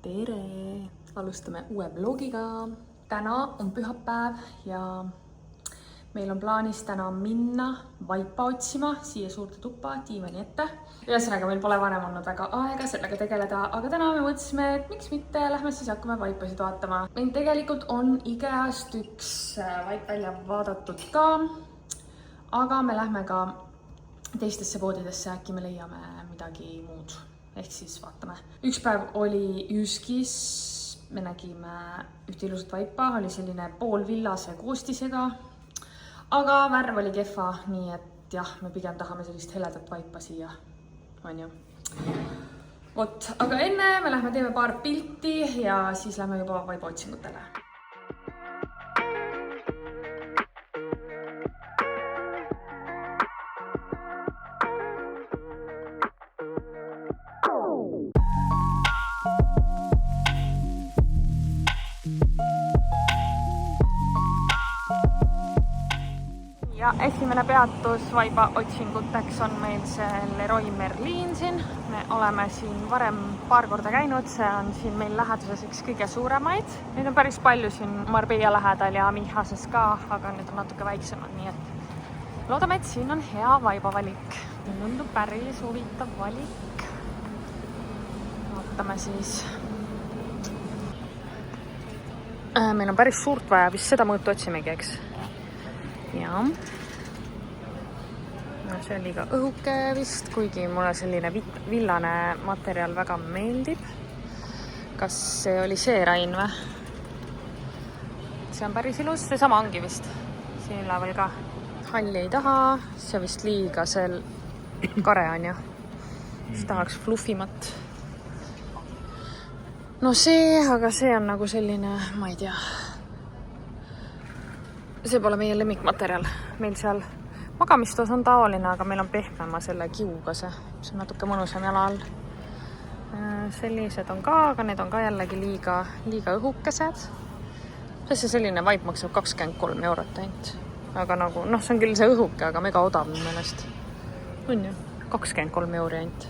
tere! Alustame uue vlogiga. Täna on pühapäev ja meil on plaanis täna minna vaipa otsima siia suurde tuppa diivani ette. Ühesõnaga, meil pole varem olnud väga aega sellega tegeleda, aga täna me mõtlesime, et miks mitte, lähme siis hakkame vaipasid vaatama. Meil tegelikult on IKEA-st üks vaip välja vaadatud ka, aga me lähme ka teistesse poodidesse, äkki me leiame midagi muud. Ehk siis vaatame. Üks päev oli Jyskis, me nägime ühte ilusat vaipa, oli selline poolvillase koostisega, aga värv oli kehva, nii et jah, me pigem tahame sellist heledat vaipa siia, on ju. Vot, aga enne me lähme teeme paar pilti ja siis lähme juba vaipa otsingutele. Ja esimene peatus vaiba otsinguteks on meil see Leroy Merlin siin. Me oleme siin varem paar korda käinud, see on siin meil läheduses üks kõige suuremaid. Neid on päris palju siin Marbella lähedal ja Mihases ka, aga need on natuke väiksemad, nii et loodame, et siin on hea vaiba valik. Tundub päris huvitav valik. Vaatame siis. Meil on päris suurt vaja, vist seda mõõtu otsimegi, eks? Ja. See on liiga õhuke vist, kuigi mulle selline villane materjal väga meeldib. Kas see oli see Rain või? See on päris ilus, see sama ongi vist siin üleval ka. Halli ei taha, see vist liiga seal kare on ju. Siis tahaks fluffimat. No see, aga see on nagu selline, ma ei tea. See pole meie lemmikmaterjal. Meil seal magamistos on taoline, aga meil on pehmema selle kiuga see. See on natuke mõnusam jala all. Sellised on ka, aga need on ka jällegi liiga õhukesed. See selline vaip maksab 23 eurot ainult. Aga nagu, see on küll see õhuke, aga mega odav minu meelest. On ju, 23 euri ainult.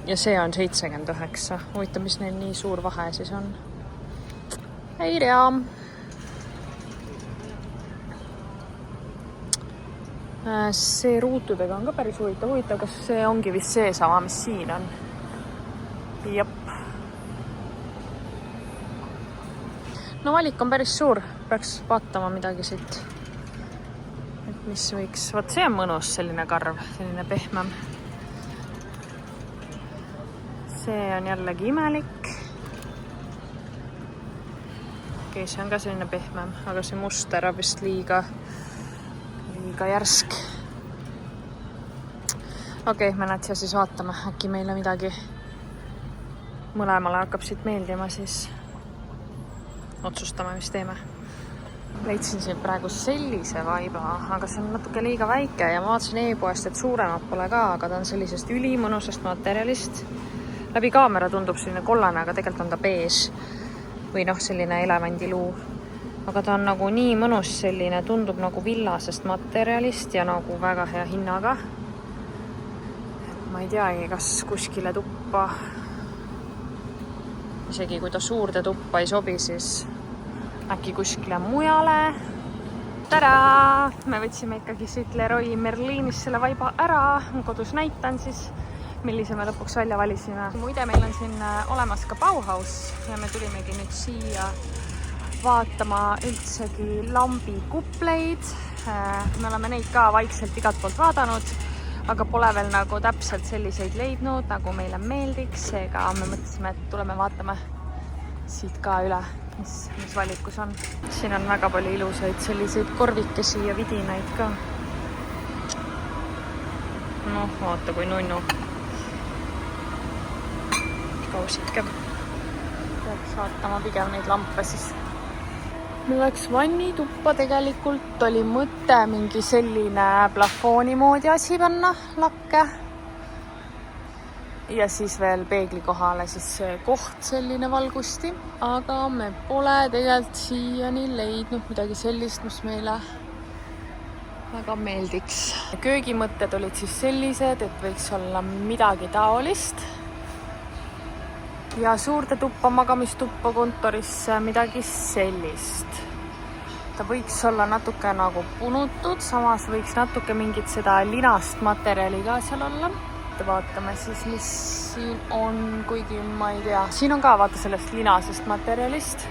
Ja see on 79. Huvitav, mis neil nii suur vahe siis on. Ei tea. See ruutudega on ka päris huvitav, kas see ongi vist see sama, mis siin on. Jep. No valik on päris suur, peaks vaatama midagi siit. Et mis võiks, vaat see on mõnus selline karv, selline pehmem. See on jällegi imelik. Okei, see on ka selline pehmem, aga see muster on vist liiga järsk. Okei, me näed siia siis vaatame, äkki meile midagi mõlemale hakkab siit meeldima, siis otsustame, mis teeme. Leidsin siin praegu sellise vaiba, aga see on natuke liiga väike ja ma vaatasin e-poest, et suuremad pole ka, aga ta on sellisest ülimõnusast materjalist. Läbi kaamera tundub selline kollane, aga tegelikult on ta bees või selline elevandiluu. Aga ta on nagu nii mõnus selline, tundub nagu villasest materjalist ja nagu väga hea hinnaga. Ma ei teagi, kas kuskile tuppa, isegi kui ta suurde tuppa ei sobi, siis äkki kuskile mujale. Tada! Me võtsime ikkagi siit Leroy Merlinist selle vaiba ära. Kodus näitan siis, millise me lõpuks välja valisime. Muide, meil on siin olemas ka Bauhaus ja me tulimegi nüüd siia vaatama üldsegi lambikupleid. Me oleme neid ka vaikselt igalt poolt vaadanud, aga pole veel nagu täpselt selliseid leidnud, nagu meile meeldiks. Seega me mõtlesime, et tuleme vaatame siit ka üle, mis valikus on. Siin on väga palju ilusaid selliseid korvikesi ja vidinaid ka. Vaata kui nunnu. Kausike. Peaks vaatama pigem neid lampe siis. Me läks vannituppa, tegelikult oli mõte mingi selline plafooni moodi asi panna, lakke. Ja siis veel peegli kohale siis see koht selline valgusti. Aga me pole tegelikult siiani leidnud midagi sellist, mis meile väga meeldiks. Köögimõtted olid siis sellised, et võiks olla midagi taolist. ja suurde tuppa, magamistuppa, kontorisse, midagi sellist. Ta võiks olla natuke nagu punutud, samas võiks natuke mingit seda linast materjali ka seal olla. Vaatame siis, mis siin on, kuigi ma ei tea. Siin on ka vaata sellest linasest materjalist.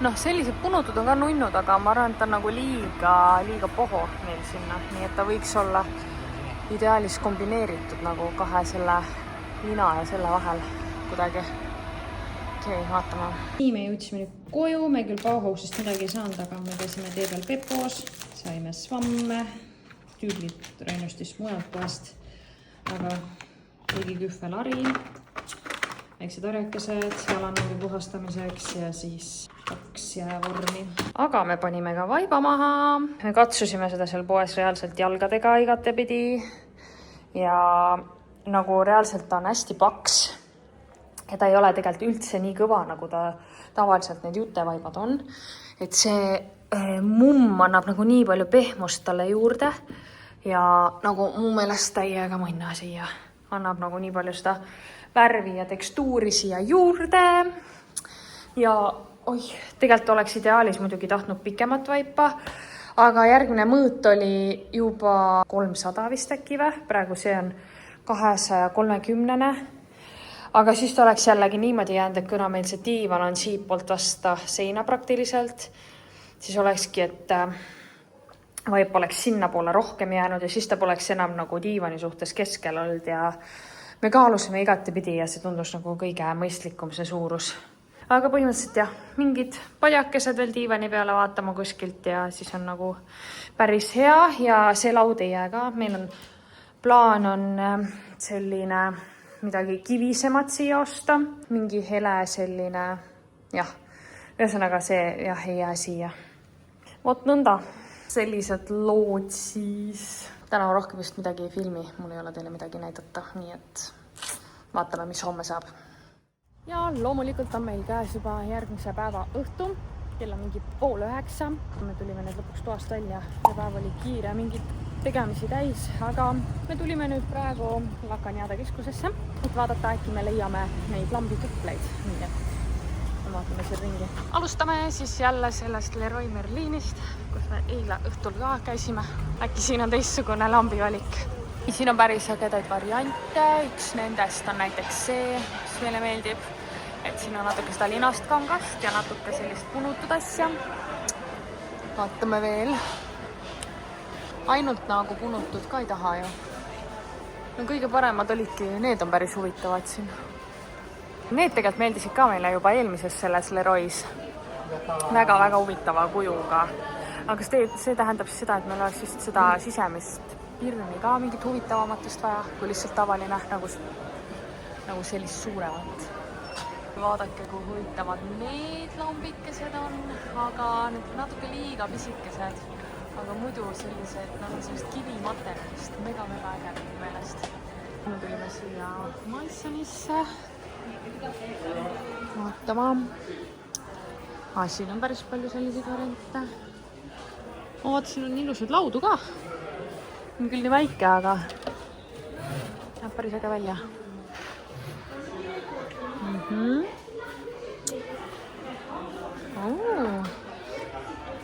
Noh, sellised punutud on ka nunnud, aga ma arvan, et ta on nagu liiga poho meil sinna. Nii et ta võiks olla ideaalis kombineeritud nagu kahe selle lina ja selle vahel kuidagi. Okei, vaatame. Nii, me jõudsime nüüd koju. Me küll Bauhausist midagi ei saanud, aga me käisime tee peal Pepos. Saime svamme, tüüblit Reinustist mujalt poest. Aga tegi kühvelari, väiksed harjakesed jalanurgi puhastamiseks ja siis 2 jäävormi. Aga me panime ka vaiba maha. Me katsusime seda seal poes reaalselt jalgadega igatepidi ja nagu reaalselt ta on hästi paks. Ja ta ei ole tegelikult üldse nii kõva, nagu ta tavaliselt need jutevaibad on. Et see mumm annab nagu nii palju pehmust talle juurde ja nagu mu meelest täiega mõnna siia. Annab nagu nii palju seda värvi ja tekstuuri siia juurde. Ja tegelikult oleks ideaalis muidugi tahtnud pikemat vaipa, aga järgmine mõõt oli juba 300 vist äkki või. Praegu see on 230. Aga siis ta oleks jällegi niimoodi jäänud, et kuna meil see diivan on siitpoolt vasta seina praktiliselt, siis olekski, et vaip oleks sinna poole rohkem jäänud ja siis ta poleks enam nagu diivani suhtes keskel olnud ja me kaalusime igatepidi ja see tundus nagu kõige mõistlikum see suurus. Aga põhimõtteliselt jah, mingid padjakesed veel diivani peale vaatama kuskilt ja siis on nagu päris hea ja see laud ei jää ka. Meil on plaan on selline midagi kivisemat siia osta, mingi hele selline, jah, ühesõnaga see jah, ei jää siia. Vot nõnda, sellised lood siis. Täna rohkem vist midagi ei filmi, mul ei ole teile midagi näidata, nii et vaatame, mis homme saab. Ja loomulikult on meil käes juba järgmise päeva õhtu, kell on mingi 8:30. Me tulime nüüd lõpuks toast välja ja päev oli kiire, mingid tegemisi täis, aga me tulime nüüd praegu Lakaniada keskusesse, et vaadata, äkki me leiame neid lambikupleid. Nii et vaatame siin ringi. Alustame siis jälle sellest Leroy Merlinist, kus me eile õhtul ka käisime. Äkki siin on teistsugune lambivalik. Siin on päris ägedaid variante. Üks nendest on näiteks see, mis meile meeldib. Et siin on natuke seda linast kangast ja natuke sellist punutud asja. Vaatame veel. Ainult nagu punutud ka ei taha ju. No kõige paremad olidki, need on päris huvitavad siin. Need tegelikult meeldisid ka meile juba eelmises selles Leroy's. Väga-väga huvitava kujuga. Aga see tähendab siis seda, et meil oleks just seda sisemist pirni ka mingit huvitavamatust vaja, kui lihtsalt tavaline nagu sellist suuremat. Vaadake, kui huvitavad need lambikesed on, aga need natuke liiga pisikesed. Aga muidu sellised, nagu sellist kivimaterjalist, mega ägedad meelest. Me tulime siia Mansonisse. Vaatama. Siin on päris palju selliseid variante. Siin on ilusad laudu ka. On küll nii väike, aga näeb päris äge välja.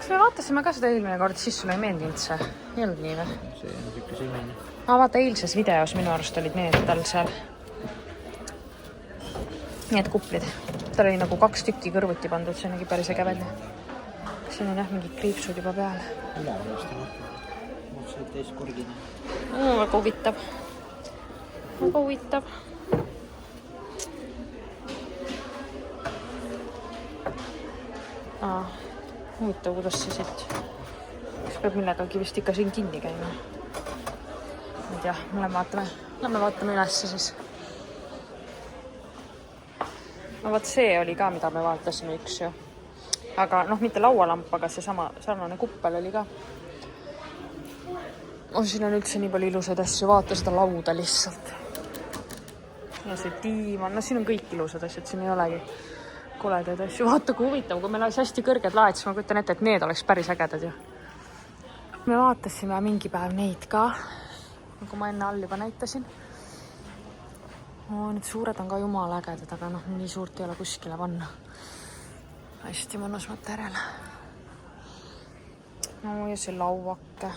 Kas me vaatasime ka seda eelmine kord, siis sulle ei meeldinud see? Ei olnud nii või? See on siuke selline. Vaata, eilses videos minu arust olid need tal seal. Need kuplid. Tal oli nagu 2 tükki kõrvuti pandud, see nägi päris äge välja. Siin on jah mingid kriipsud juba peal. Mõtlesid täis korgina. Väga huvitav. Väga huvitav. Huvitav, kuidas see siit. Kas peab millegagi vist ikka siin kinni käima? Nüüd jah, lähme vaatame ülesse siis. No vaat see oli ka, mida me vaatasime üks ju. Aga mitte laualamp, aga see sarnane kuppel oli ka. Siin on üldse nii palju ilusaid asju, vaata seda lauda lihtsalt. Ja see diivan, siin on kõik ilusad asjad, siin ei olegi koledaid asju. Vaata, kui huvitav, kui meil oleks hästi kõrged laed, siis ma kujutan ette, et need oleks päris ägedad ju. Me vaatasime mingi päev neid ka, nagu ma enne all juba näitasin. Need suured on ka jumala ägedad, aga noh, nii suurt ei ole kuskile panna. Hästi mõnus materjal. No ja see lauake.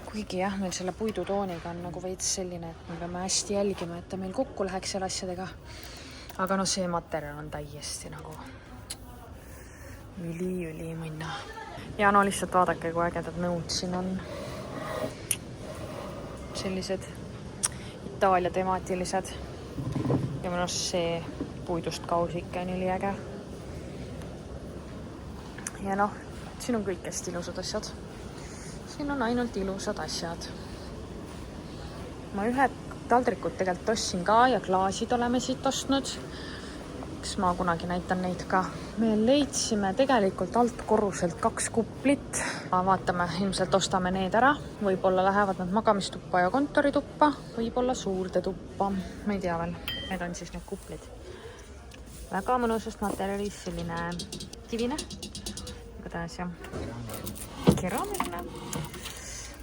Kuigi jah, meil selle puidutooniga on nagu veits selline, et me peame hästi jälgima, et ta meil kokku läheks selle asjadega. Aga no see materjal on täiesti nagu üli mõnna. Ja no lihtsalt vaadake, kui ägedad nõud siin on. Sellised Itaalia temaatilised. Ja minu arust see puidust kausike on üli äge. Ja noh, siin on kõik hästi ilusad asjad. Siin on ainult ilusad asjad. Ma ühed taldrikud tegelikult ostsin ka ja klaasid oleme siit ostnud. Eks ma kunagi näitan neid ka. Me leidsime tegelikult alt korruselt 2 kuplit. Vaatame, ilmselt ostame need ära. Võib-olla lähevad nad magamistuppa ja kontorituppa. Võib-olla suurde tuppa. Ma ei tea veel. Need on siis need kuplid. Väga mõnusast materjalist selline kivine. Igatahes ja keraamiline.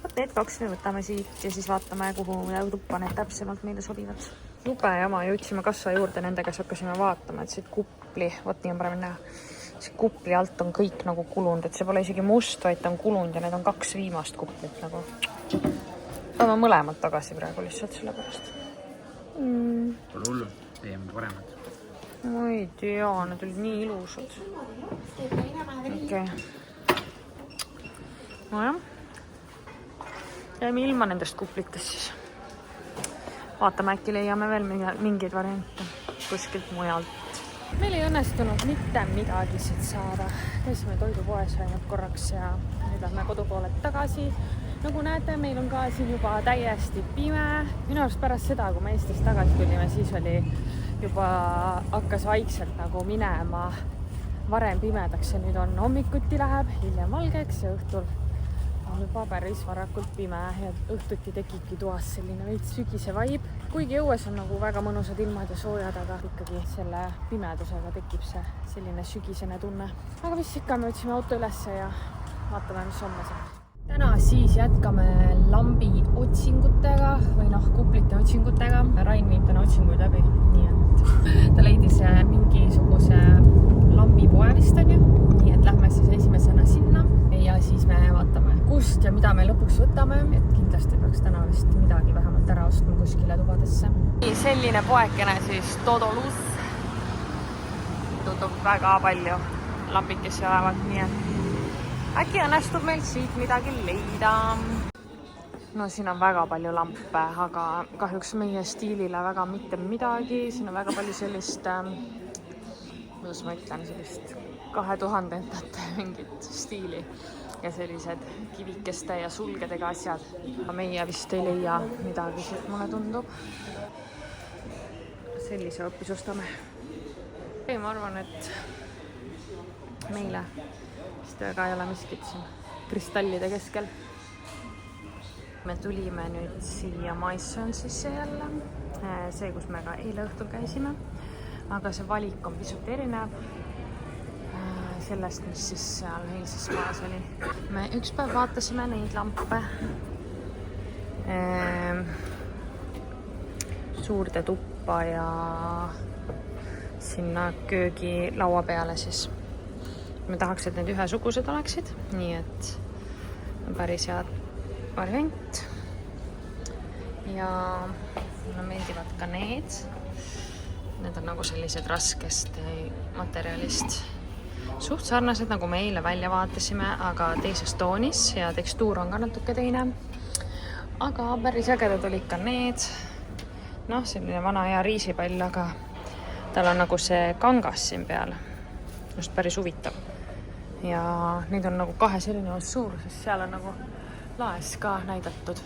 Võt need 2 me võtame siit ja siis vaatame, kuhu tuppa need täpsemalt meile sobivad. Jube jama, jõudsime kasva juurde nendega, siis hakkasime vaatama, et see kupli, võt nii on parem näha, see kupli alt on kõik nagu kulund, et see pole isegi must, vaid ta on kulund ja need on 2 viimast kuplit nagu. Toome mõlemad tagasi praegu lihtsalt selle pärast. Pole hullu, teeme paremad. Ma ei tea, need olid nii ilusad. Okei. Nojah. Jäime ilma nendest kuplitest siis. Vaatame, äkki leiame veel mingeid variante kuskilt mujalt. Meil ei õnnestunud mitte midagi siit saada. Käisime toidupoes ainult korraks ja nüüd lähme kodupooled tagasi. Nagu näete, meil on ka siin juba täiesti pime. Minu arust pärast seda, kui me Eestist tagasi tulime, siis oli juba hakkas vaikselt nagu minema varem pimedaks ja nüüd on hommikuti läheb, hiljem valgeks ja õhtul on juba päris varakult pime ja õhtuti tekibki toas selline veits sügise vibe. Kuigi õues on nagu väga mõnusad ilmad ja soojad, aga ikkagi selle pimedusega tekib see selline sügisene tunne. Aga mis ikka, me võtsime auto ülesse ja vaatame, mis homme saab. Täna siis jätkame lambi otsingutega või noh, kuplite otsingutega. Rain viib täna otsinguid läbi, nii et ta leidis mingisuguse lambi poe vist on ju. Nii et lähme siis esimesena sinna ja siis me vaatame, kust ja mida me lõpuks võtame. Et kindlasti peaks täna vist midagi vähemalt ära ostma kuskile tubadesse. Selline poekene siis Todolus. Tundub väga palju lambikesi olevat, nii et äkki õnnestub meil siit midagi leida. No siin on väga palju lampe, aga kahjuks meie stiilile väga mitte midagi. Siin on väga palju sellist, kuidas ma ütlen, sellist 2000-ndate mingit stiili ja sellised kivikeste ja sulgedega asjad. Meie vist ei leia midagi siit, mulle tundub. Sellise hoopis ostame. Ma arvan, et meile vist väga ei ole miskit siin kristallide keskel. Me tulime nüüd siia Maissonsisse jälle. See, kus me ka eile õhtul käisime. Aga see valik on pisut erinev sellest, mis siis seal eilses maas oli. Me üks päev vaatasime neid lampe suurde tuppa ja sinna köögi laua peale siis. Me tahaks, et need ühesugused oleksid, nii et päris head variant. Ja mulle meeldivad ka need. Need on nagu sellised raskest materjalist. Suht sarnased, nagu me eile välja vaatasime, aga teises toonis ja tekstuur on ka natuke teine. Aga päris ägedad olid ka need. Noh, selline vana hea riisipall, aga tal on nagu see kangas siin peal. Just päris huvitav. Ja neid on nagu 2 erinevas suuruses. Seal on nagu laes ka näidatud.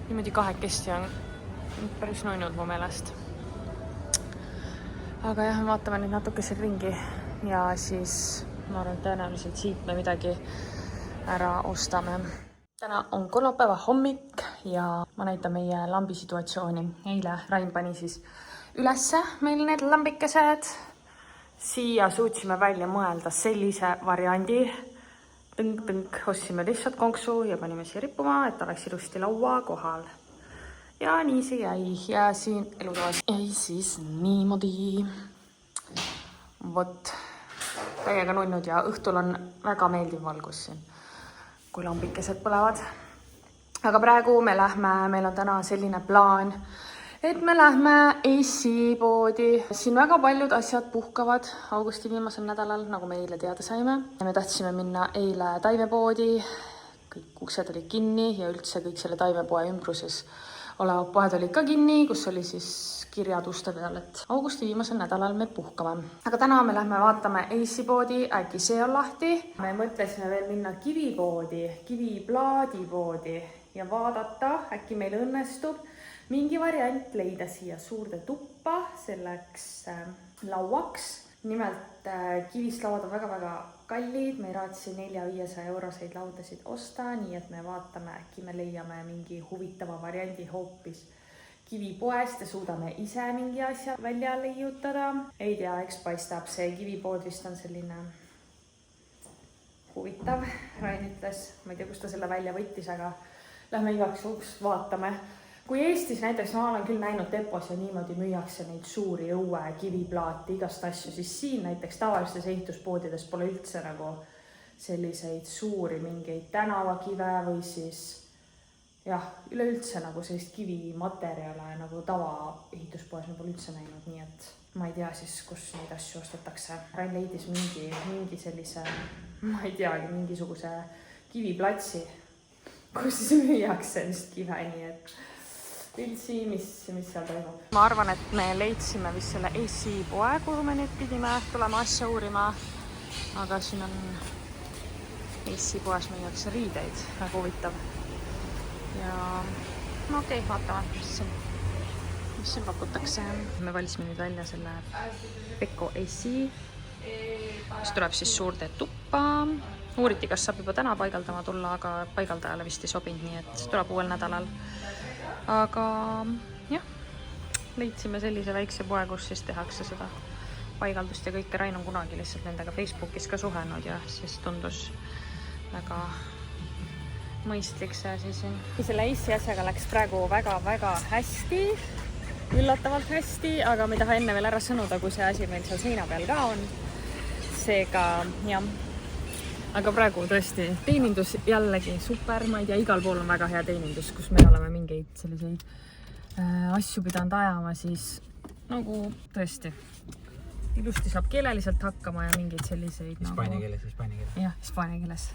Niimoodi 2 on päris nunnud mu meelest. Aga jah, vaatame nüüd natuke siin ringi ja siis ma arvan, tõenäoliselt siit me midagi ära ostame. Täna on kolmapäeva hommik ja ma näitan meie lambi situatsiooni. Eile Rain pani siis ülesse meil need lambikesed. Siia suutsime välja mõelda sellise variandi. Tõnk-tõnk ostsime lihtsalt konksu ja panime siia rippuma, et oleks ilusti laua kohal. ja nii see jäi ja siin elutoas jäi siis niimoodi. Vot, täiega nunnud ja õhtul on väga meeldiv valgus siin, kui lambikesed põlevad. Aga praegu meil on täna selline plaan, et me lähme AC poodi. Siin väga paljud asjad puhkavad augusti viimasel nädalal, nagu me eile teada saime. Me tahtsime minna eile taimepoodi, kõik uksed olid kinni ja üldse kõik selle taimepoe ümbruses olevad poed olid ka kinni, kus oli siis kirjad uste peal, et augusti viimasel nädalal me puhkame. Aga täna me lähme vaatame AC poodi, äkki see on lahti. Me mõtlesime veel minna kivipoodi, kiviplaadipoodi ja vaadata, äkki meil õnnestub mingi variant leida siia suurde tuppa selleks lauaks. Nimelt kivist lauad on väga-väga kallid, me ei raatsi 400-500 euroseid laudasid osta, nii et me vaatame, äkki me leiame mingi huvitava variandi hoopis kivipoest ja suudame ise mingi asja välja leiutada. Ei tea, eks paistab, see kivipood vist on selline huvitav. Rain ütles, ma ei tea, kust ta selle välja võttis, aga lähme igaks juhuks vaatame. Kui Eestis näiteks, ma olen küll näinud depos ja niimoodi müüakse neid suuri õue kiviplaati, igast asju, siis siin näiteks tavalistes ehituspoodides pole üldse nagu selliseid suuri mingeid tänavakive või siis jah, üleüldse nagu sellist kivimaterjale nagu tava ehituspoes ma pole üldse näinud, nii et ma ei tea siis, kus neid asju ostetakse. Rain leidis mingi sellise, ma ei teagi, mingisuguse kiviplatsi, kus siis müüakse vist kive, nii et üldsi, mis seal toimub. Ma arvan, et me leidsime vist selle AC poe, kuhu me nüüd pidime tulema asja uurima. Aga siin on AC poes müüakse riideid, väga huvitav. Ja no okei, vaatame, mis siin pakutakse. Me valisime nüüd välja selle Beko AC, mis tuleb siis suurde tuppa. Uuriti, kas saab juba täna paigaldama tulla, aga paigaldajale vist ei sobinud, nii et tuleb uuel nädalal. Aga jah, leidsime sellise väikse poe, kus siis tehakse seda paigaldust ja kõike. Rain on kunagi lihtsalt nendega Facebookis ka suhenud ja siis tundus väga mõistlik see asi siin. Selle AC asjaga läks praegu väga-väga hästi, üllatavalt hästi, aga me ei taha enne veel ära sõnuda, kui see asi meil seal seina peal ka on. Seega jah. Aga praegu tõesti teenindus jällegi super, ma ei tea, igal pool on väga hea teenindus, kus me oleme mingeid selliseid asju pidanud ajama, siis nagu tõesti ilusti saab keeleliselt hakkama ja mingeid selliseid Hispaania keeles. Jah, hispaania keeles.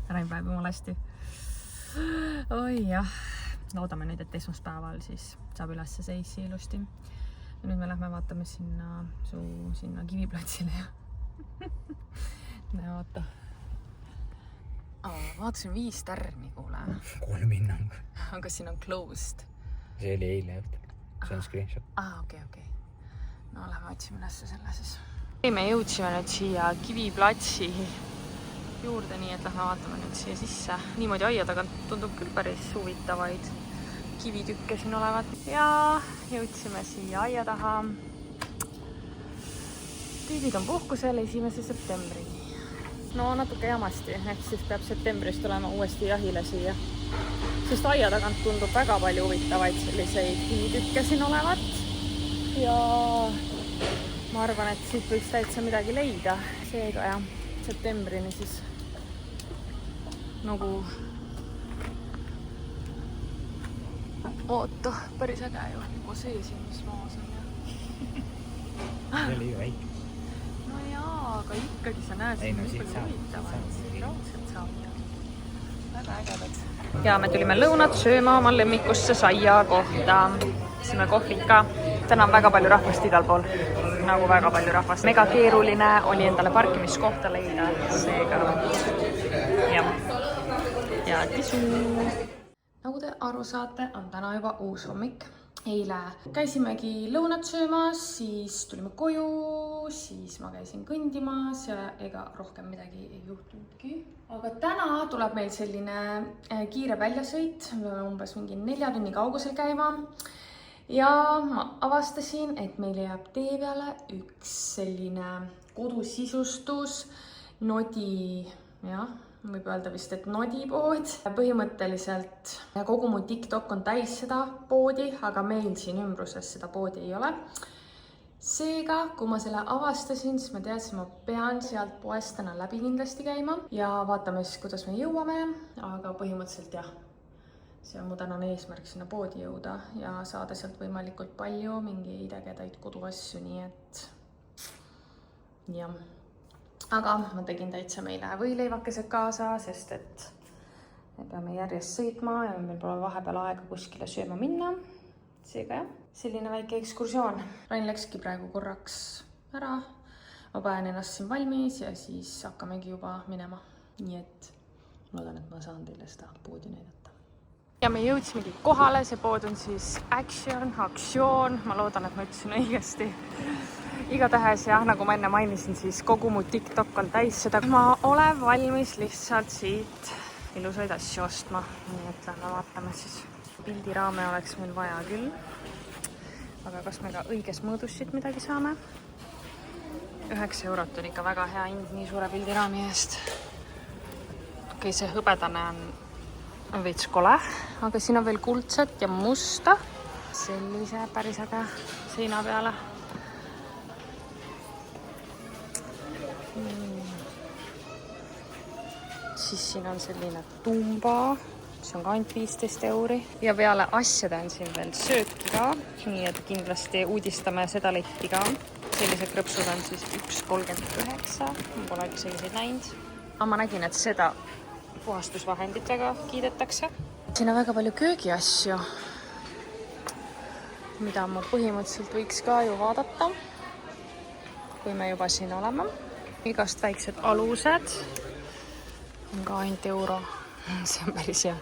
Rain päev jumala hästi. Oi jah, loodame nüüd, et esmaspäeval siis saab üles see AC ilusti. Ja nüüd me lähme vaatame sinna kiviplatsile ja vaata. Vaatasin 5 tärni, kuule. 3 hinnang. Aga siin on closed. See oli eile õhtul. See on screenshot. Okei. No lähme otsime ülesse selle siis. Me jõudsime nüüd siia kiviplatsi juurde, nii et lähme vaatame nüüd siia sisse. Niimoodi aia tagant tundub küll päris huvitavaid kivitükke siin olevat. Ja jõudsime siia aia taha. Tüübid on puhkusel 1. septembrini. No natuke jamasti, ehk siis peab septembris tulema uuesti jahile siia. Sest aia tagant tundub väga palju huvitavaid selliseid kivitükke siin olevat. Ja ma arvan, et siit võiks täitsa midagi leida. Seega jah, septembrini siis nagu oota, päris äge ju, juba see siin, mis maas on ja. See oli ju väike. No jaa, aga ikkagi sa näed siin nii palju huvitavaid. Raudselt saab ja väga ägedad. Ja me tulime lõunat sööma oma lemmikusse saia kohta. Sime kohvika. Täna on väga palju rahvast igal pool. Nagu väga palju rahvast. Mega keeruline oli endale parkimiskohta leida. Seega ja tisu. Nagu te aru saate, on täna juba uus hommik. Eile käisimegi lõunat söömas, siis tulime koju, siis ma käisin kõndimas ja ega rohkem midagi ei juhtunudki. Aga täna tuleb meil selline kiire väljasõit, me oleme umbes mingi 4 tunni kaugusel käima. Ja ma avastasin, et meil jääb tee peale üks selline kodusisustus, nodi, jah, võib öelda vist, et nodipood. Põhimõtteliselt kogu mu TikTok on täis seda poodi, aga meil siin ümbruses seda poodi ei ole. Seega, kui ma selle avastasin, siis ma teadsin, ma pean sealt poest täna läbi kindlasti käima ja vaatame siis, kuidas me jõuame, aga põhimõtteliselt jah, see on mu tänane eesmärk sinna poodi jõuda ja saada sealt võimalikult palju mingeid ägedaid koduasju, nii et jah. Aga ma tegin täitsa meile võileivakesed kaasa, sest et me peame järjest sõitma ja meil pole vahepeal aega kuskile sööma minna. Seega jah, selline väike ekskursioon. Rain läkski praegu korraks ära. Ma panen ennast siin valmis ja siis hakkamegi juba minema. Nii et loodan, et ma saan teile seda poodi näidata. Ja me jõudsimegi kohale, see pood on siis Aktsioon. Ma loodan, et ma ütlesin õigesti. Igatahes jah, nagu ma enne mainisin, siis kogu mu TikTok on täis seda. Ma olen valmis lihtsalt siit ilusaid asju ostma. Nii et lähme vaatame siis. Pildiraame oleks meil vaja küll. Aga kas me ka õiges mõõdus siit midagi saame? 9 eurot on ikka väga hea hind nii suure pildiraami eest. Okei, see hõbedane on veits kole, aga siin on veel kuldset ja musta. Sellise päris äge seina peale. Siis siin on selline tumba, see on ka ainult 15 euri. Ja peale asjade on siin veel sööki ka, nii et kindlasti uudistame seda letti ka. Sellised krõpsud on siis 1,39, ma polegi selliseid näinud. Aga ma nägin, et seda puhastusvahendit väga kiidetakse. Siin on väga palju köögiasju, mida ma põhimõtteliselt võiks ka ju vaadata, kui me juba siin oleme. Igast väiksed alused on ka ainult euro. See on päris hea.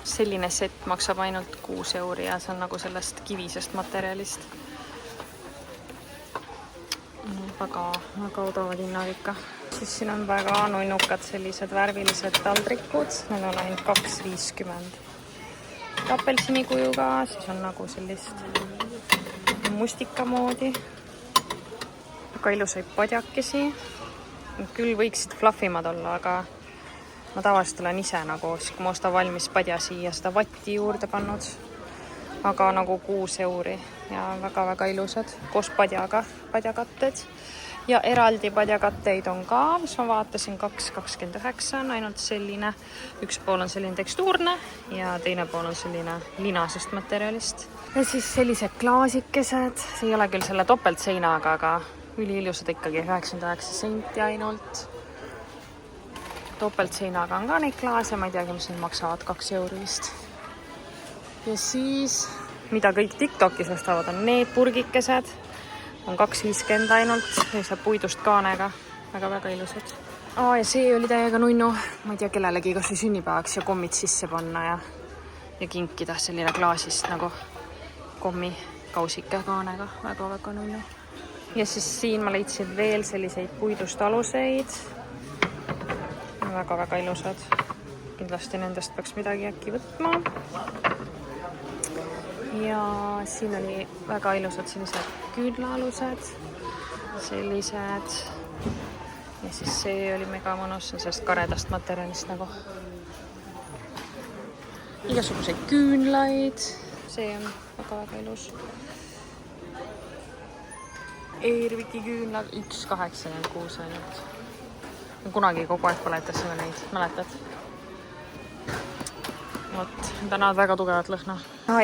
Selline set maksab ainult 6 euri ja see on nagu sellest kivisest materjalist. Väga odavad hinnad ikka. Siis siin on väga nunnukad sellised värvilised taldrikud. Need on ainult 2,50. Apelsinikujuga, siis on nagu sellist mustika moodi. Väga ilusaid padjakesi. Küll võiksid fluffimad olla, aga ma tavaliselt olen ise nagu, kui ma ostan valmis padja siia seda vatti juurde pannud. Aga nagu 6 euri ja väga-väga ilusad koos padjakatted. Ja eraldi padjakatteid on ka, mis ma vaatasin, 2,29 on ainult selline. Üks pool on selline tekstuurne ja teine pool on selline linasest materjalist. Ja siis sellised klaasikesed, see ei ole küll selle topeltseinaga, aga üliilusad ikkagi 99 senti ainult. Topeltseinaga on ka neid klaase, ma ei teagi, mis need maksavad 2 euri vist. Ja siis, mida kõik TikTokis ostavad, on need purgikesed. On 2,50 ainult, saab puidust kaanega. Väga-väga ilusad. Ja see oli täiega nunnu. Ma ei tea, kellelegi kas või sünnipäevaks ja kommid sisse panna ja kinkida selline klaasist nagu kommikausike kaanega. Väga-väga nunnu. Ja siis siin ma leidsin veel selliseid puidust aluseid. Väga-väga ilusad. Kindlasti nendest peaks midagi äkki võtma. Ja siin oli väga ilusad sellised küünlaalused, sellised. Ja siis see oli mega mõnus, see on sellest karedast materjalist nagu. Igasuguseid küünlaid, see on väga-väga ilus. Eerviki küünlad, 1,86 ainult. Kunagi kogu aeg põletasime neid, mäletad? Täna on väga tugevat lõhna.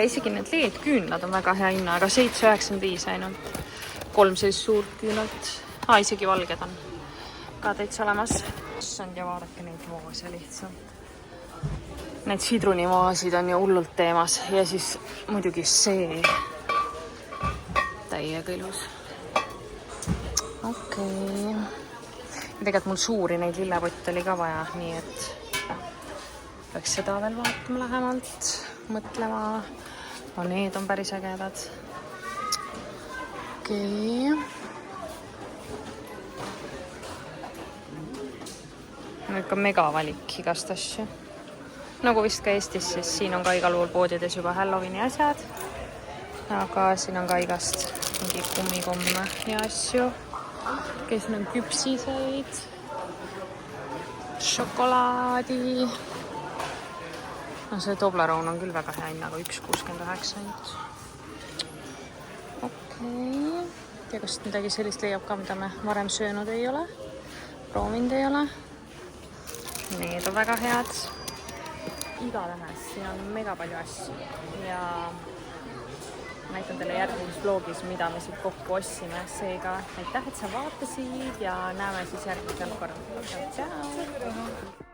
Isegi need LED-küünlad on väga hea hinna, aga 7,95 ainult. 3 sellist suurt küünalt. Isegi valged on ka täitsa olemas. Issand ja vaadake neid vaase lihtsalt. Need sidrunivaasid on ju hullult teemas. Ja siis muidugi see täiega ilus. Okei. Ja tegelikult mul suuri neid lillepotte oli ka vaja, nii et peaks seda veel vaatama lähemalt, mõtlema. Need on päris ägedad. Okei. Ikka mega valik igast asju. Nagu vist ka Eestis, siis siin on ka igal pool poodides juba Halloweeni asjad. Aga siin on ka igast mingi kummikomme ja asju. Siin on küpsiseid. šokolaadi. No see Toblerone on küll väga hea hinnaga, 1,69 ainult. Okei. Ja kas midagi sellist leiab ka, mida me varem söönud ei ole? Proovinud ei ole. Need on väga head. Igatahes, siin on mega palju asju. Ja näitan teile järgmises vlogis, mida me siit kokku ostsime. Seega aitäh, et sa vaatasid ja näeme siis järgmisel korral. Tšau!